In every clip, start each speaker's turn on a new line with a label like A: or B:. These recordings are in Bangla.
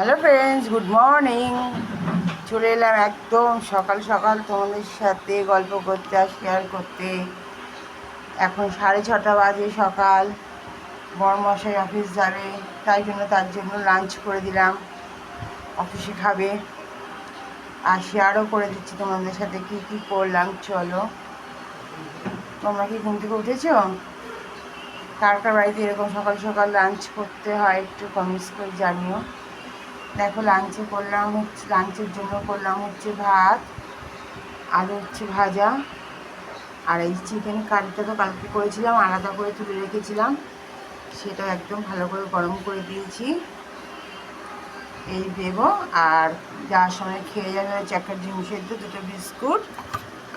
A: Hello friends, good morning. চলে এলাম একদম সকাল সকাল তোমাদের সাথে গল্প করতে আর শেয়ার করতে। এখন 6:30 বাজে সকাল। বড়মশাই অফিস যাবে, তাই জন্য তার জন্য লাঞ্চ করে দিলাম, অফিসে খাবে। আর শেয়ারও করে দিচ্ছি তোমাদের সাথে কী কী করলাম। চলো, তোমরা কি ঘুম থেকে উঠেছো? কার কার বাড়িতে এরকম সকাল সকাল লাঞ্চ করতে হয় একটু কমেন্টস করে জানিও। দেখো, লাঞ্চের জন্য করলাম হচ্ছে ভাত, আলু ভাজা, আর এই চিকেন কারিটা তো কালকে করেছিলাম, আলাদা করে তুলে রেখেছিলাম, সেটা একদম ভালো করে গরম করে দিয়েছি। এই দেবো, আর যাওয়ার সময় খেয়ে যাবে হচ্ছে একটা ডিম সেদ্ধ, দুটো বিস্কুট,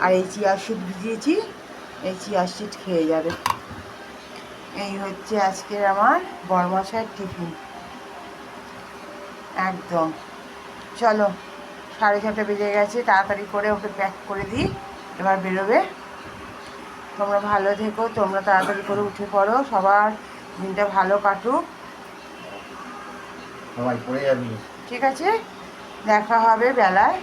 A: আর এই চিয়া সিড ভিজিয়েছি, এই চিয়া সিড খেয়ে যাবে। এই হচ্ছে আজকের আমার বড়মশাইয়ের টিফিন একদম। চলো, 6:30 বেজে গেছে, তাড়াতাড়ি করে ওকে প্যাক করে দিই, এবার বেরোবে। তোমরা ভালো থেকো, তোমরা তাড়াতাড়ি করে উঠে পড়ো, সবার দিনটা ভালো কাটুক। ঠিক আছে, দেখা হবে বেলায়।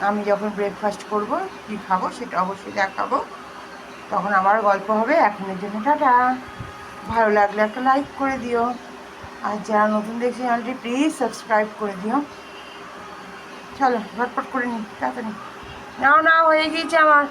A: আমি যখন ব্রেকফাস্ট করব, কী খাবো সেটা অবশ্যই দেখাবো, তখন আবার গল্প হবে। এখনের জন্য টাটা। ভালো লাগলে একটা লাইক করে দিও, আর যারা নতুন দেখছে চ্যানেলটি প্লিজ সাবস্ক্রাইব করে দিও। চলো ঝটপট করে নিই, তাড়াতাড়ি। নাও হয়ে গিয়েছে আমার।